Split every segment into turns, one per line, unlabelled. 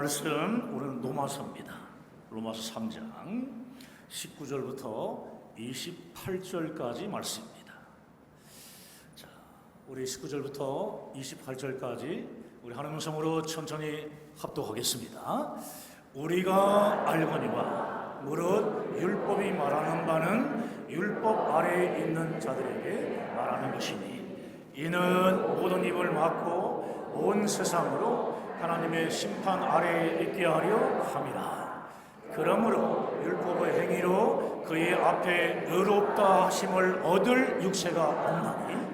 말씀 우리는 로마서입니다. 로마서 3장 19절부터 28절까지 말씀입니다. 자, 우리 19절부터 28절까지 우리 하나님 성으로 천천히 합독하겠습니다. 우리가 알거니와 무릇 율법이 말하는 바는 율법 아래에 있는 자들에게 말하는 것이니 이는 모든 입을 막고 온 세상으로 하나님의 심판 아래에 있게 하려 함이라. 그러므로 율법의 행위로 그의 앞에 의롭다 하심을 얻을 육체가 없나니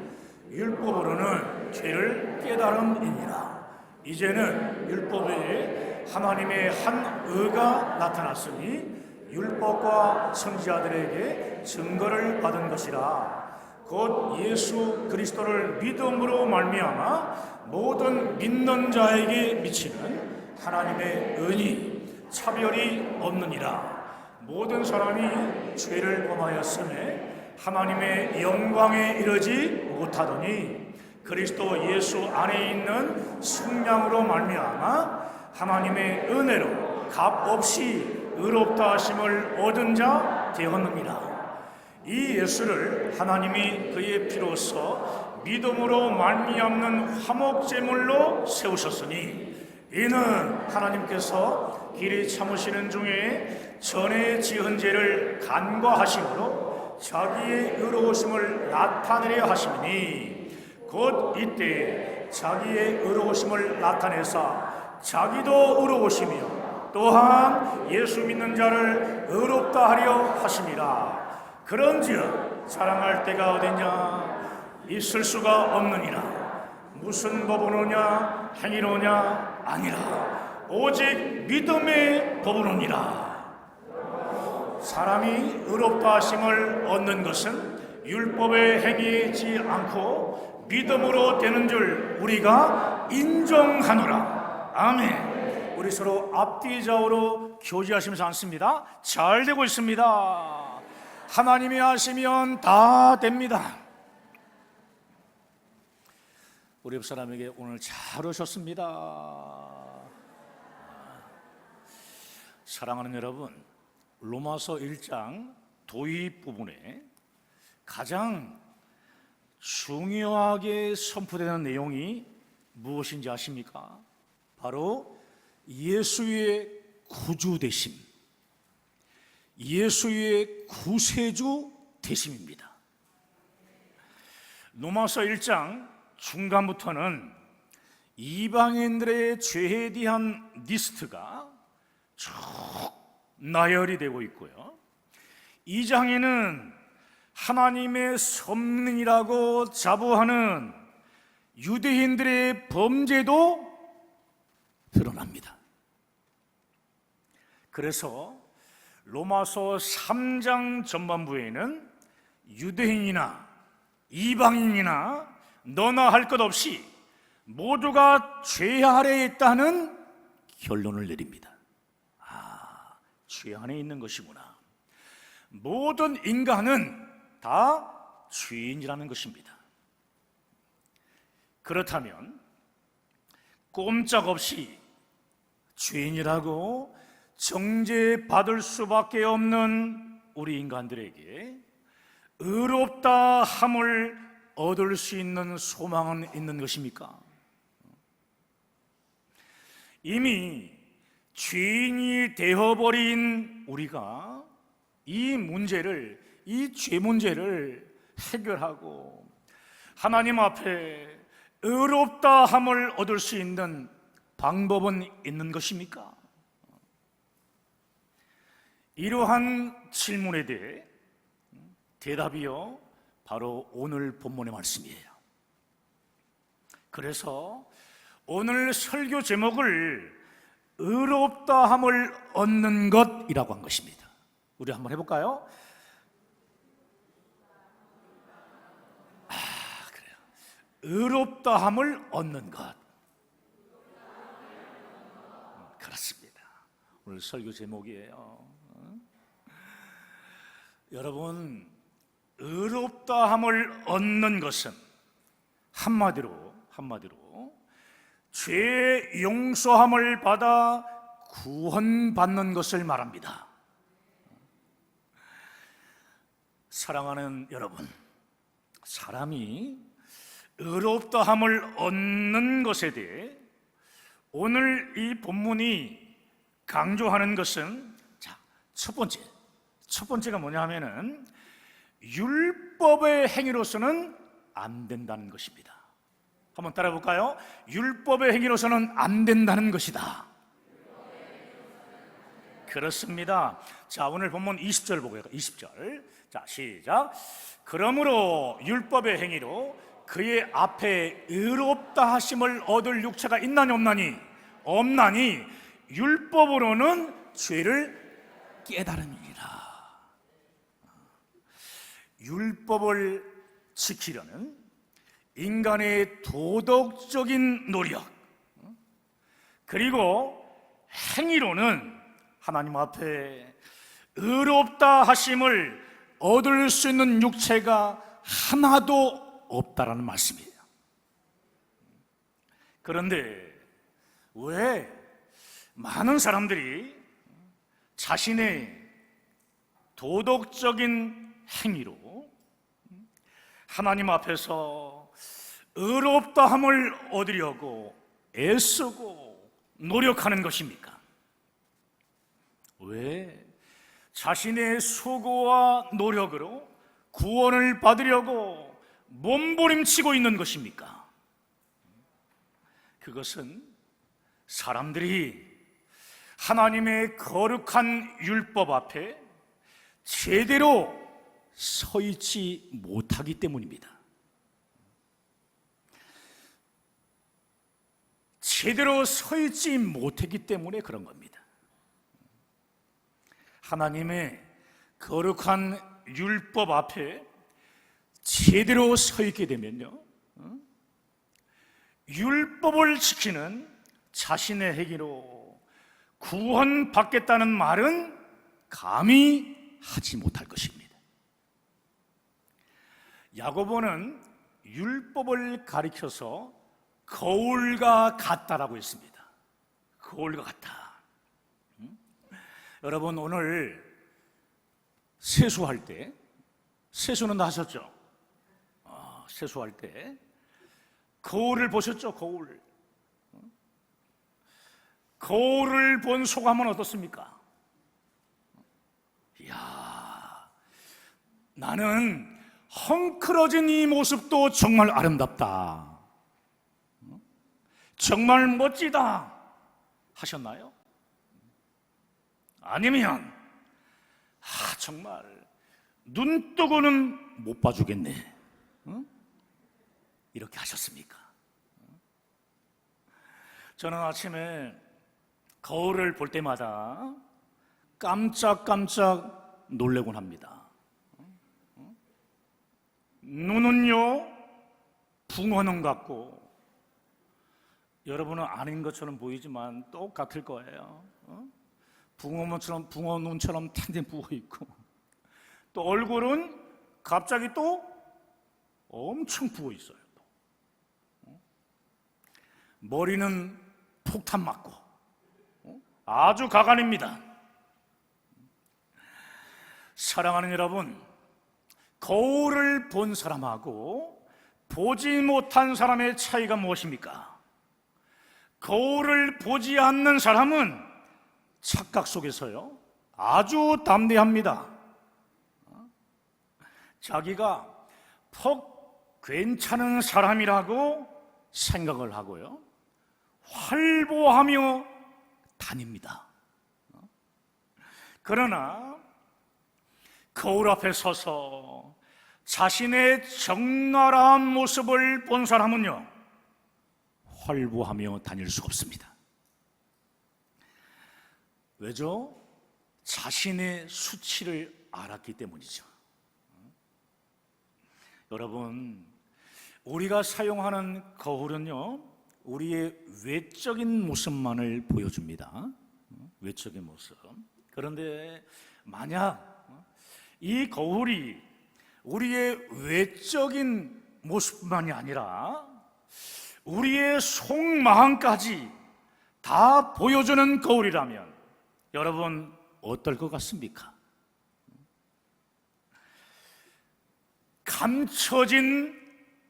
율법으로는 죄를 깨달음이니라. 이제는 율법에 하나님의 한 의가 나타났으니 율법과 선지자들에게 증거를 받은 것이라. 곧 예수 그리스도를 믿음으로 말미암아 모든 믿는 자에게 미치는 하나님의 은이 차별이 없느니라. 모든 사람이 죄를 범하였음에 하나님의 영광에 이르지 못하더니 그리스도 예수 안에 있는 성령으로 말미암아 하나님의 은혜로 값없이 의롭다 하심을 얻은 자 되었느니라. 이 예수를 하나님이 그의 피로써 믿음으로 말미암는 화목제물로 세우셨으니 이는 하나님께서 길이 참으시는 중에 전에 지은 죄를 간과하심으로 자기의 의로우심을 나타내려 하심이니 곧 이때 자기의 의로우심을 나타내사 자기도 의로우시며 또한 예수 믿는 자를 의롭다 하려 하심이라. 그런즉 자랑할 때가 어디냐? 있을 수가 없느니라. 무슨 법으로냐? 행위로냐? 아니라 오직 믿음의 법으로니라. 사람이 의롭다 하심을 얻는 것은 율법의 행위이지 않고 믿음으로 되는 줄 우리가 인정하노라. 아멘. 우리 서로 앞뒤 좌우로 교제하시면서 앉습니다. 잘 되고 있습니다. 하나님이 하시면 다 됩니다. 우리 옆 사람에게 오늘 잘 오셨습니다. 사랑하는 여러분, 로마서 1장 도입 부분에 가장 중요하게 선포되는 내용이 무엇인지 아십니까? 바로 예수의 구주 되심, 예수의 구세주 되심입니다. 로마서 1장 중간부터는 이방인들의 죄에 대한 리스트가 쭉 나열이 되고 있고요. 2장에는 하나님의 섭리라고 자부하는 유대인들의 범죄도 드러납니다. 그래서 로마서 3장 전반부에는 유대인이나 이방인이나 너나 할 것 없이 모두가 죄 아래에 있다는 결론을 내립니다. 죄 안에 있는 것이구나. 모든 인간은 다 죄인이라는 것입니다. 그렇다면 꼼짝없이 죄인이라고 정죄받을 수밖에 없는 우리 인간들에게 의롭다 함을 얻을 수 있는 소망은 있는 것입니까? 이미 죄인이 되어버린 우리가 이 죄 문제를 해결하고 하나님 앞에 의롭다 함을 얻을 수 있는 방법은 있는 것입니까? 이러한 질문에 대해 대답이요, 바로 오늘 본문의 말씀이에요. 그래서 오늘 설교 제목을 의롭다 함을 얻는 것이라고 한 것입니다. 우리 한번 해볼까요? 그래요. 의롭다 함을 얻는 것. 그렇습니다. 오늘 설교 제목이에요. 여러분, 의롭다 함을 얻는 것은 한마디로 죄 용서함을 받아 구원받는 것을 말합니다. 사랑하는 여러분, 사람이 의롭다함을 얻는 것에 대해 오늘 이 본문이 강조하는 것은 첫 번째가 뭐냐 하면은 율법의 행위로서는 안 된다는 것입니다. 한번 따라 볼까요? 율법의 행위로서는 안 된다는 것이다. 그렇습니다. 자, 오늘 본문 20절 보고요. 20절. 자, 시작. 그러므로 율법의 행위로 그의 앞에 의롭다 하심을 얻을 육체가 있나니 없나니? 없나니 율법으로는 죄를 깨달음이니라. 율법을 지키려는 인간의 도덕적인 노력, 그리고 행위로는 하나님 앞에 의롭다 하심을 얻을 수 있는 육체가 하나도 없다라는 말씀이에요. 그런데 왜 많은 사람들이 자신의 도덕적인 행위로 하나님 앞에서 의롭다함을 얻으려고 애쓰고 노력하는 것입니까? 왜 자신의 수고와 노력으로 구원을 받으려고 몸부림치고 있는 것입니까? 그것은 사람들이 하나님의 거룩한 율법 앞에 제대로 서 있지 못하기 때문입니다. 제대로 서 있지 못했기 때문에 그런 겁니다. 하나님의 거룩한 율법 앞에 제대로 서 있게 되면요, 율법을 지키는 자신의 행위로 구원받겠다는 말은 감히 하지 못할 것입니다. 야고보는 율법을 가리켜서 거울과 같다라고 했습니다. 거울과 같다. 여러분, 오늘 세수할 때, 세수는 다 하셨죠? 세수할 때 거울을 보셨죠? 거울을 본 소감은 어떻습니까? 이야, 나는 헝클어진 이 모습도 정말 아름답다, 정말 멋지다 하셨나요? 아니면 정말 눈 뜨고는 못 봐주겠네, 이렇게 하셨습니까? 저는 아침에 거울을 볼 때마다 깜짝깜짝 놀래곤 합니다. 눈은요, 붕어눈 같고, 여러분은 아닌 것처럼 보이지만 똑같을 거예요. 붕어눈처럼 탱탱 부어있고, 또 얼굴은 갑자기 또 엄청 부어있어요. 머리는 폭탄 맞고 아주 가관입니다. 사랑하는 여러분, 거울을 본 사람하고 보지 못한 사람의 차이가 무엇입니까? 거울을 보지 않는 사람은 착각 속에서요, 아주 담대합니다. 자기가 퍽 괜찮은 사람이라고 생각을 하고요, 활보하며 다닙니다. 그러나 거울 앞에 서서 자신의 적나라한 모습을 본 사람은요, 활보하며 다닐 수가 없습니다. 왜죠? 자신의 수치를 알았기 때문이죠. 여러분, 우리가 사용하는 거울은요, 우리의 외적인 모습만을 보여줍니다. 외적인 모습. 그런데 만약 이 거울이 우리의 외적인 모습만이 아니라 우리의 속마음까지 다 보여주는 거울이라면 여러분 어떨 것 같습니까? 감춰진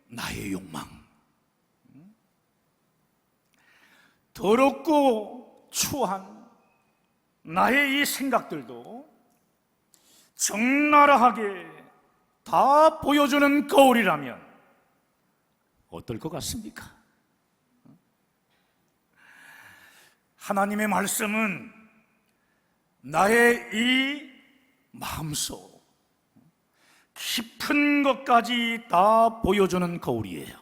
나의 욕망, 더럽고 추한 나의 이 생각들도 적나라하게 다 보여주는 거울이라면 어떨 것 같습니까? 하나님의 말씀은 나의 이 마음속 깊은 것까지 다 보여주는 거울이에요.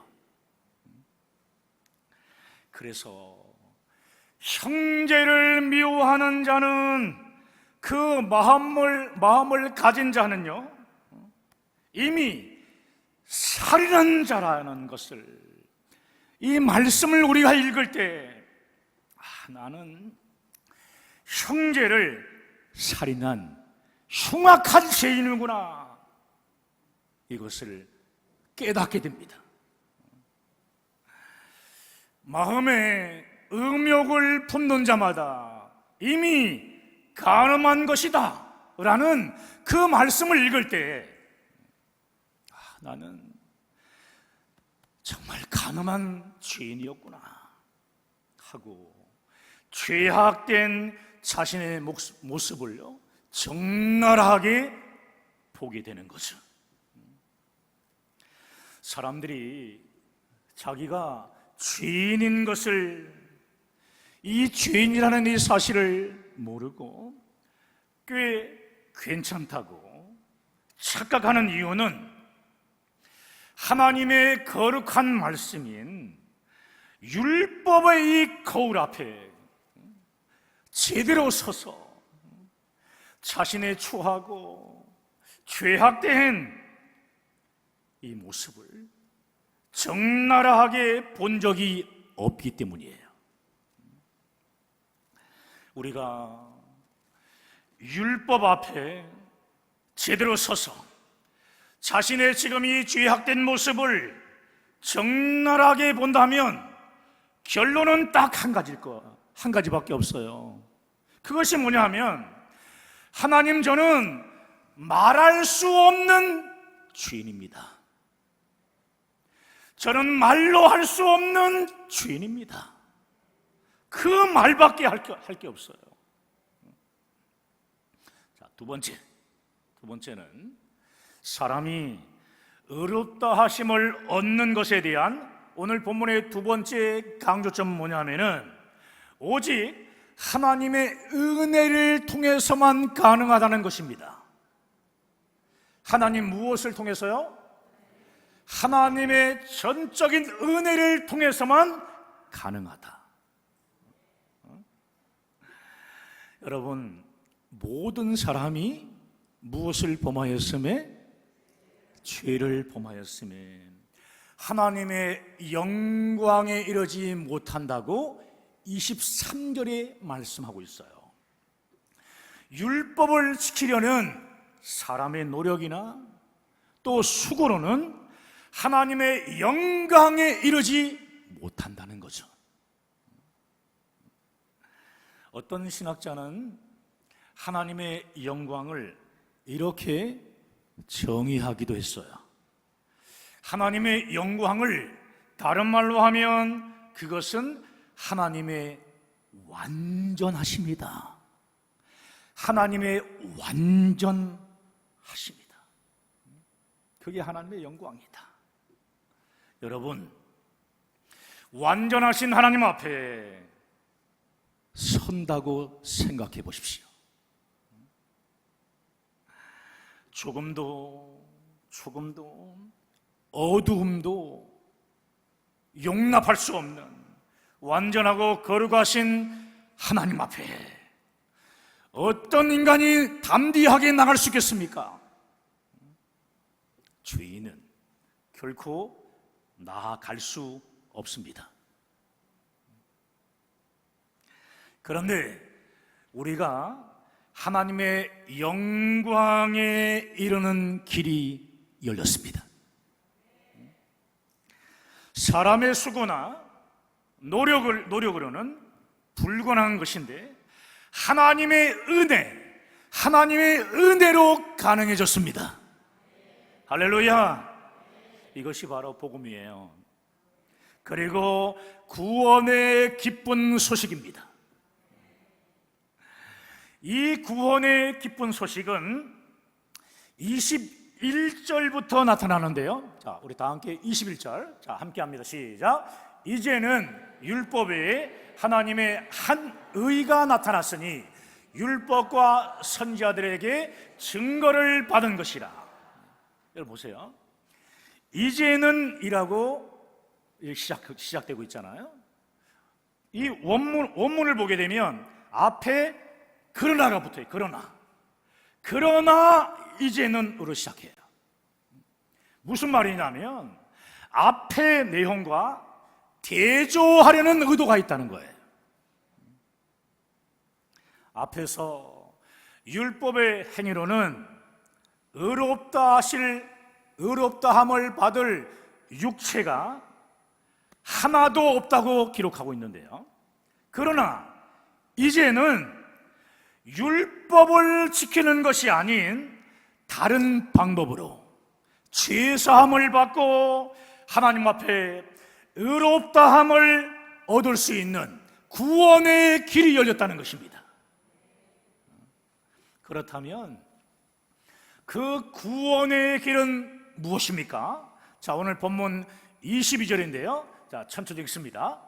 그래서 형제를 미워하는 자는 그 마음을 가진 자는요 이미 살인한 자라는 것을, 이 말씀을 우리가 읽을 때 나는 형제를 살인한 흉악한 죄인이구나, 이것을 깨닫게 됩니다. 마음에 음욕을 품는 자마다 이미 간음한 것이다 라는 그 말씀을 읽을 때 나는 정말 간음한 죄인이었구나 하고 죄악된 자신의 모습을요 적나라하게 보게 되는 거죠. 사람들이 자기가 죄인인 것을, 이 죄인이라는 이 사실을 모르고 꽤 괜찮다고 착각하는 이유는 하나님의 거룩한 말씀인 율법의 이 거울 앞에 제대로 서서 자신의 추하고 죄악된 이 모습을 적나라하게 본 적이 없기 때문이에요. 우리가 율법 앞에 제대로 서서 자신의 지금 이 죄악된 모습을 적나라하게 본다면 결론은 딱 한 가지밖에 없어요. 그것이 뭐냐면 하나님, 저는 말할 수 없는 죄인입니다. 저는 말로 할 수 없는 죄인입니다. 그 말밖에 할 게 없어요. 자, 두 번째는 사람이 의롭다 하심을 얻는 것에 대한 오늘 본문의 두 번째 강조점은 뭐냐면은 오직 하나님의 은혜를 통해서만 가능하다는 것입니다. 하나님 무엇을 통해서요? 하나님의 전적인 은혜를 통해서만 가능하다. 여러분, 모든 사람이 무엇을 범하였음에? 죄를 범하였음에 하나님의 영광에 이르지 못한다고 23절에 말씀하고 있어요. 율법을 지키려는 사람의 노력이나 또 수고로는 하나님의 영광에 이르지 못한다는 거죠. 어떤 신학자는 하나님의 영광을 이렇게 정의하기도 했어요. 하나님의 영광을 다른 말로 하면 그것은 하나님의 완전하십니다. 하나님의 완전하십니다. 그게 하나님의 영광이다. 여러분, 완전하신 하나님 앞에 선다고 생각해 보십시오. 조금도 어두움도 용납할 수 없는 완전하고 거룩하신 하나님 앞에 어떤 인간이 담대하게 나갈 수 있겠습니까? 죄인은 결코 나아갈 수 없습니다. 그런데 우리가 하나님의 영광에 이르는 길이 열렸습니다. 사람의 수고나 노력으로는 불가능한 것인데 하나님의 은혜로 가능해졌습니다. 할렐루야. 이것이 바로 복음이에요. 그리고 구원의 기쁜 소식입니다. 이 구원의 기쁜 소식은 21절부터 나타나는데요. 자, 우리 다 함께 21절. 자, 함께 합니다. 시작. 이제는 율법에 하나님의 한 의가 나타났으니 율법과 선지자들에게 증거를 받은 것이라. 여러분 보세요. 이제는 이라고 시작되고 있잖아요. 이 원문을 보게 되면 앞에 그러나가 붙어요. 그러나 이제는으로 시작해요. 무슨 말이냐면 앞의 내용과 대조하려는 의도가 있다는 거예요. 앞에서 율법의 행위로는 의롭다함을 받을 육체가 하나도 없다고 기록하고 있는데요. 그러나 이제는 율법을 지키는 것이 아닌 다른 방법으로 죄사함을 받고 하나님 앞에 의롭다함을 얻을 수 있는 구원의 길이 열렸다는 것입니다. 그렇다면 그 구원의 길은 무엇입니까? 자, 오늘 본문 22절인데요. 자, 천천히 읽습니다.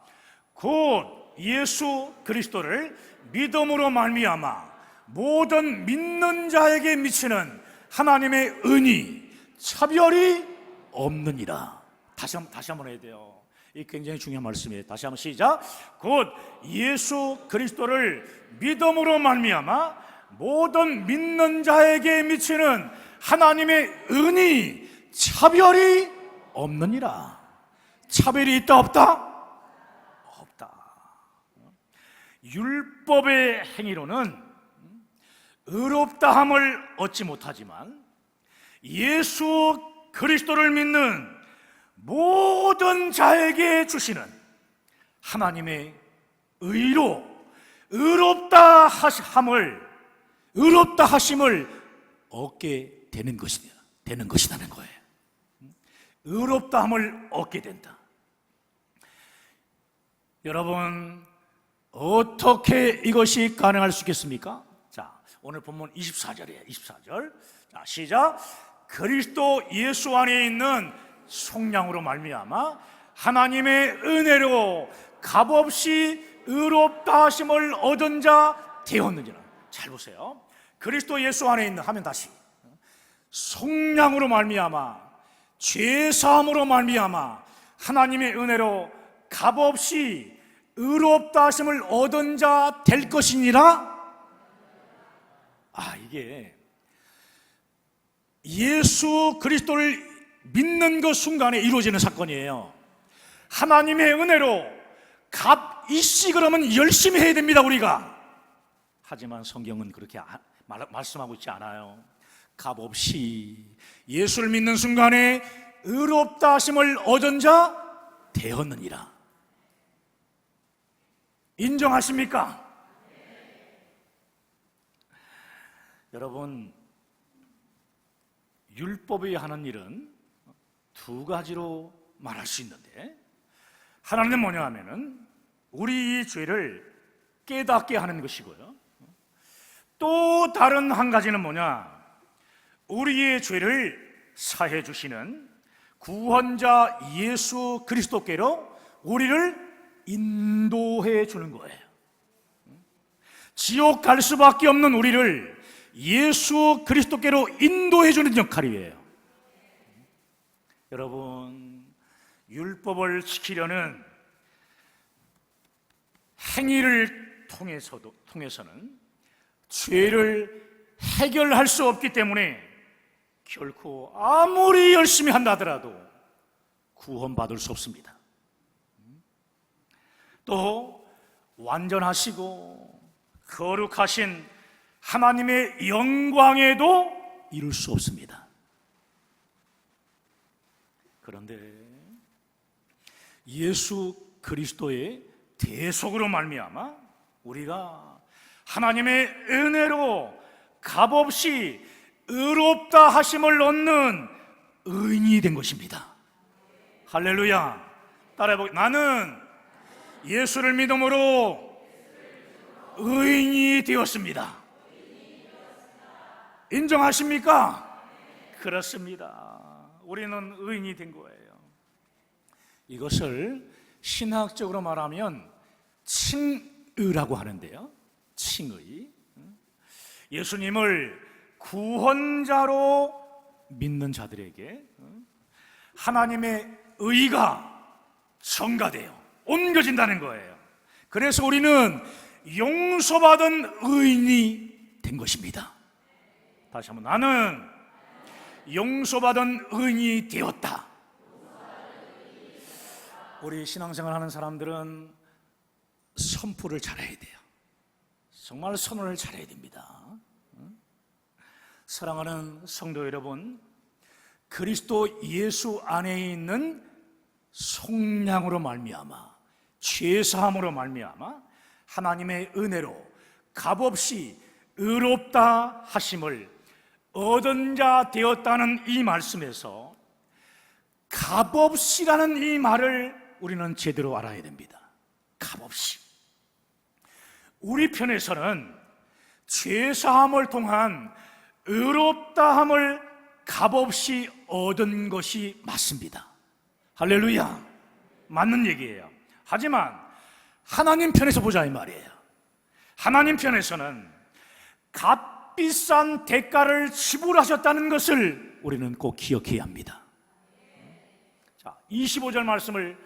곧 예수 그리스도를 믿음으로 말미암아 모든 믿는 자에게 미치는 하나님의 은이 차별이 없느니라. 다시 한번 해야 돼요. 이 굉장히 중요한 말씀이에요. 다시 한번 시작. 곧 예수 그리스도를 믿음으로 말미암아 모든 믿는 자에게 미치는 하나님의 은이 차별이 없느니라. 차별이 있다 없다? 없다. 율법의 행위로는 의롭다함을 얻지 못하지만 예수 그리스도를 믿는 모든 자에게 주시는 하나님의 의로 의롭다 하심을 얻게 되는 것이라는 거예요. 의롭다함을 얻게 된다. 여러분, 어떻게 이것이 가능할 수 있겠습니까? 자, 오늘 본문 24절이에요. 24절. 자, 시작. 그리스도 예수 안에 있는 속량으로 말미암아 하나님의 은혜로 값없이 의롭다 하심을 얻은 자 되었느니라. 잘 보세요. 그리스도 예수 안에 있는 하면 다시 속량으로 말미암아 죄사함으로 말미암아 하나님의 은혜로 값없이 의롭다 하심을 얻은 자 될 것이니라. 이게 예수 그리스도를 믿는 그 순간에 이루어지는 사건이에요. 하나님의 은혜로 값이씨 그러면 열심히 해야 됩니다, 우리가. 하지만 성경은 그렇게 말씀하고 있지 않아요. 값없이 예수를 믿는 순간에 의롭다 하심을 얻은 자 되었느니라. 인정하십니까? 여러분, 율법이 하는 일은 두 가지로 말할 수 있는데, 하나는 뭐냐 하면은 우리 죄를 깨닫게 하는 것이고요, 또 다른 한 가지는 뭐냐, 우리의 죄를 사해 주시는 구원자 예수 그리스도께로 우리를 인도해 주는 거예요. 지옥 갈 수밖에 없는 우리를 예수 그리스도께로 인도해 주는 역할이에요. 여러분, 율법을 지키려는 행위를 통해서는 죄를 해결할 수 없기 때문에 결코 아무리 열심히 한다 하더라도 구원받을 수 없습니다. 또 완전하시고 거룩하신 하나님의 영광에도 이룰 수 없습니다. 그런데 예수 그리스도의 대속으로 말미암아 우리가 하나님의 은혜로 값없이 의롭다 하심을 얻는 의인이 된 것입니다. 할렐루야. 따라해보게. 나는 예수를 믿음으로 의인이 되었습니다. 인정하십니까? 그렇습니다. 우리는 의인이 된 거예요. 이것을 신학적으로 말하면 칭의라고 하는데요. 칭의. 예수님을 구원자로 믿는 자들에게 하나님의 의가 전가돼요. 옮겨진다는 거예요. 그래서 우리는 용서받은 의인이 된 것입니다. 다시 한번, 나는 용서받은 의인이 되었다. 우리 신앙생활 하는 사람들은 선포를 잘해야 돼요. 정말 선언을 잘해야 됩니다. 사랑하는 성도 여러분, 그리스도 예수 안에 있는 속량으로 말미암아, 죄사함으로 말미암아 하나님의 은혜로 값없이 의롭다 하심을 얻은 자 되었다는 이 말씀에서 값없이라는 이 말을 우리는 제대로 알아야 됩니다. 값없이. 우리 편에서는 죄사함을 통한 의롭다함을 값없이 얻은 것이 맞습니다. 할렐루야. 맞는 얘기예요. 하지만 하나님 편에서 보자 이 말이에요. 하나님 편에서는 값비싼 대가를 지불하셨다는 것을 우리는 꼭 기억해야 합니다. 자, 25절 말씀을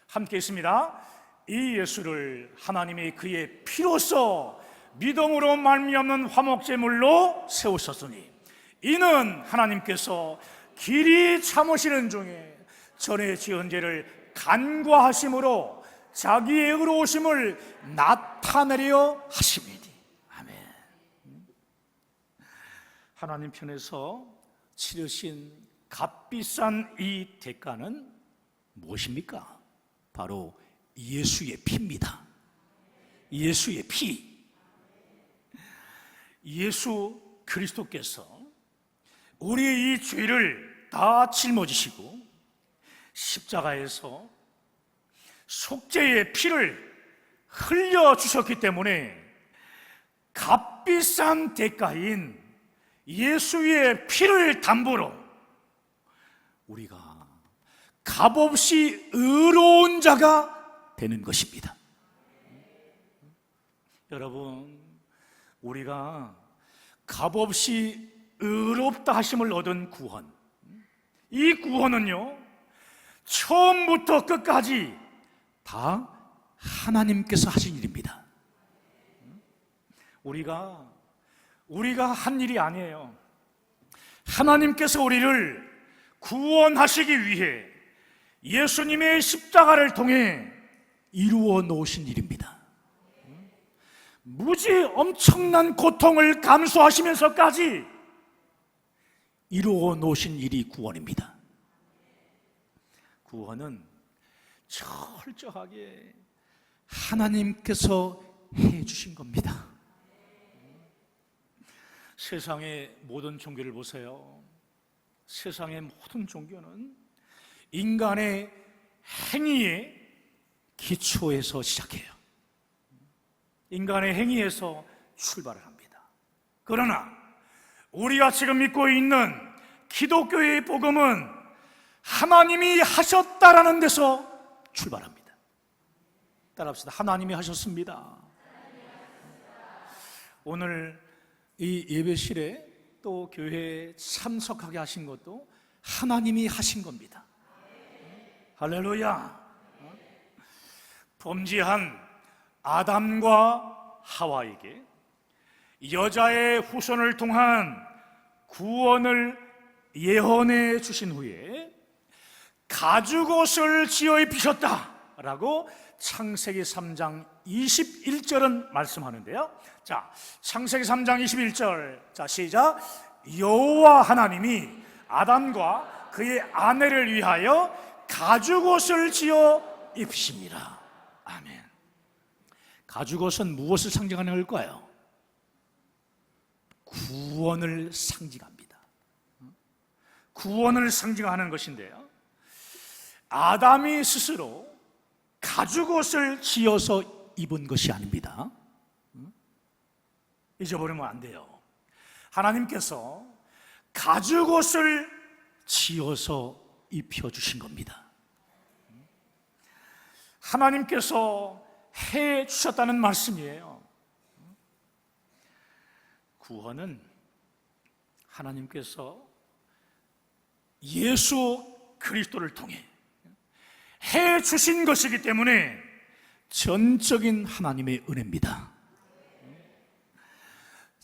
함께 있습니다. 이 예수를 하나님이 그의 피로써 믿음으로 말미암는 화목제물로 세우셨으니 이는 하나님께서 길이 참으시는 중에 전에 지은 죄를 간과하심으로 자기의 의로우심을 나타내려 하심이니. 아멘. 하나님 편에서 치르신 값비싼 이 대가는 무엇입니까? 바로 예수의 피입니다. 예수의 피. 예수 그리스도께서 우리의 이 죄를 다 짊어지시고 십자가에서 속죄의 피를 흘려주셨기 때문에 값비싼 대가인 예수의 피를 담보로 우리가 값없이 의로운 자가 되는 것입니다. 여러분, 우리가 값없이 의롭다 하심을 얻은 구원, 이 구원은요 처음부터 끝까지 다 하나님께서 하신 일입니다. 우리가 한 일이 아니에요. 하나님께서 우리를 구원하시기 위해 예수님의 십자가를 통해 이루어 놓으신 일입니다. 무지 엄청난 고통을 감수하시면서까지 이루어 놓으신 일이 구원입니다. 구원은 철저하게 하나님께서 해주신 겁니다. 세상의 모든 종교를 보세요. 세상의 모든 종교는 인간의 행위의 기초에서 시작해요. 인간의 행위에서 출발을 합니다. 그러나 우리가 지금 믿고 있는 기독교의 복음은 하나님이 하셨다라는 데서 출발합니다. 따라합시다. 하나님이 하셨습니다. 오늘 이 예배실에 또 교회에 참석하게 하신 것도 하나님이 하신 겁니다. 할렐루야. 범죄한 아담과 하와에게 여자의 후손을 통한 구원을 예언해 주신 후에 가죽옷을 지어 입히셨다라고 창세기 3장 21절은 말씀하는데요. 자, 창세기 3장 21절. 자, 시작. 여호와 하나님이 아담과 그의 아내를 위하여 가죽옷을 지어 입히십니다. 아멘. 가죽옷은 무엇을 상징하는 걸까요? 구원을 상징합니다. 구원을 상징하는 것인데요, 아담이 스스로 가죽옷을 지어서 입은 것이 아닙니다. 잊어버리면 안 돼요. 하나님께서 가죽옷을 지어서 입혀주신 겁니다. 하나님께서 해 주셨다는 말씀이에요. 구원은 하나님께서 예수 그리스도를 통해 해 주신 것이기 때문에 전적인 하나님의 은혜입니다.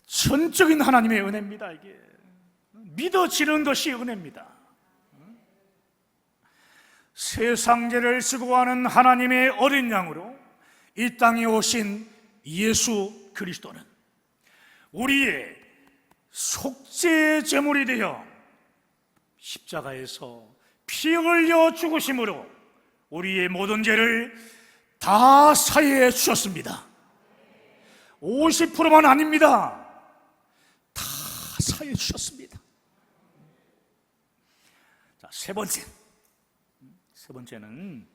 전적인 하나님의 은혜입니다. 이게 믿어지는 것이 은혜입니다. 세상 죄를 지고 가는 하나님의 어린 양으로 이 땅에 오신 예수 그리스도는 우리의 속죄 제물이 되어 십자가에서 피 흘려 죽으심으로 우리의 모든 죄를 다 사해해 주셨습니다. 50%만 아닙니다. 다 사해해 주셨습니다. 자, 세 번째는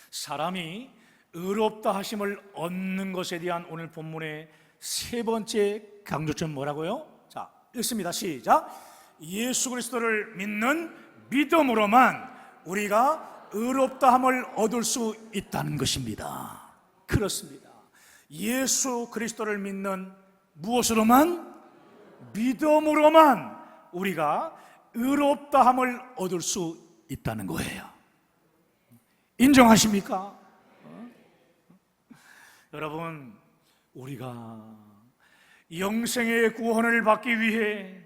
사람이 의롭다 하심을 얻는 것에 대한 오늘 본문의 세 번째 강조점 뭐라고요? 자, 읽습니다. 시작. 예수 그리스도를 믿는 믿음으로만 우리가 의롭다 함을 얻을 수 있다는 것입니다. 그렇습니다. 예수 그리스도를 믿는 무엇으로만? 믿음으로만 우리가 의롭다 함을 얻을 수 있다는 거예요. 인정하십니까? 여러분, 우리가 영생의 구원을 얻기 위해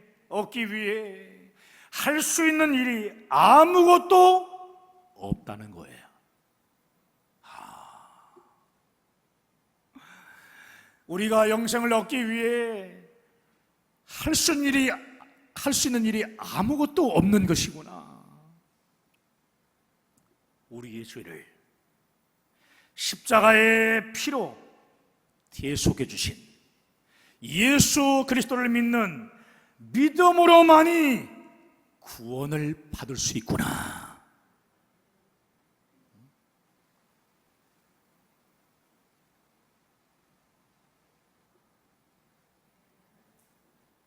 할 수 있는 일이 아무것도 없다는 거예요. 우리가 영생을 얻기 위해 할 수 있는 일이 아무것도 없는 것이구나. 우리의 죄를 십자가의 피로 대속해 주신 예수 그리스도를 믿는 믿음으로만이 구원을 받을 수 있구나.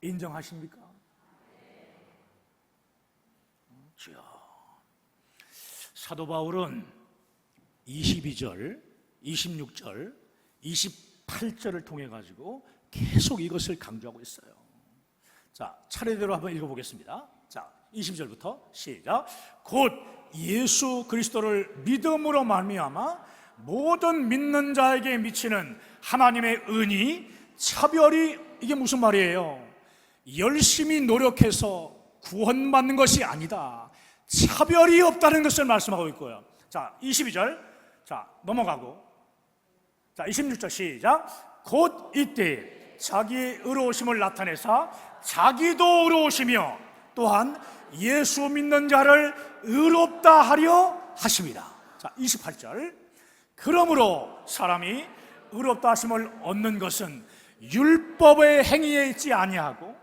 인정하십니까? 주여. 사도 바울은 22절, 26절, 28절을 통해 가지고 계속 이것을 강조하고 있어요. 자, 차례대로 한번 읽어보겠습니다. 자, 20절부터 시작. 곧 예수 그리스도를 믿음으로 말미암아 모든 믿는 자에게 미치는 하나님의 은이 차별이, 이게 무슨 말이에요? 열심히 노력해서 구원받는 것이 아니다. 차별이 없다는 것을 말씀하고 있고요. 자, 22절. 자, 넘어가고. 자, 26절 시작. 곧 이때 자기의 의로우심을 나타내사 자기도 의로우시며 또한 예수 믿는 자를 의롭다 하려 하심이라. 자, 28절. 그러므로 사람이 의롭다 하심을 얻는 것은 율법의 행위에 있지 아니하고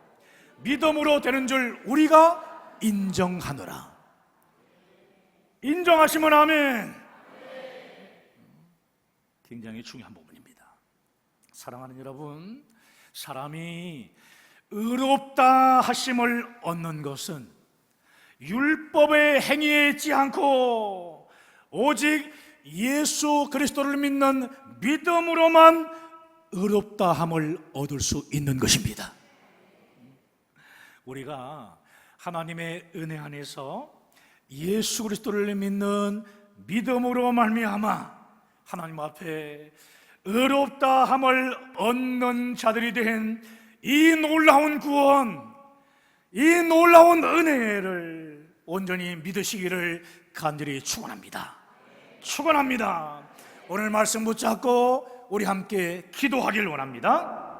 믿음으로 되는 줄 우리가 인정하노라. 인정하시면 아멘. 굉장히 중요한 부분입니다. 사랑하는 여러분, 사람이 의롭다 하심을 얻는 것은 율법의 행위에 있지 않고 오직 예수 그리스도를 믿는 믿음으로만 의롭다 함을 얻을 수 있는 것입니다. 우리가 하나님의 은혜 안에서 예수 그리스도를 믿는 믿음으로 말미암아 하나님 앞에 의롭다 함을 얻는 자들이 된 이 놀라운 구원, 이 놀라운 은혜를 온전히 믿으시기를 간절히 축원합니다. 축원합니다. 오늘 말씀 붙잡고 우리 함께 기도하길 원합니다.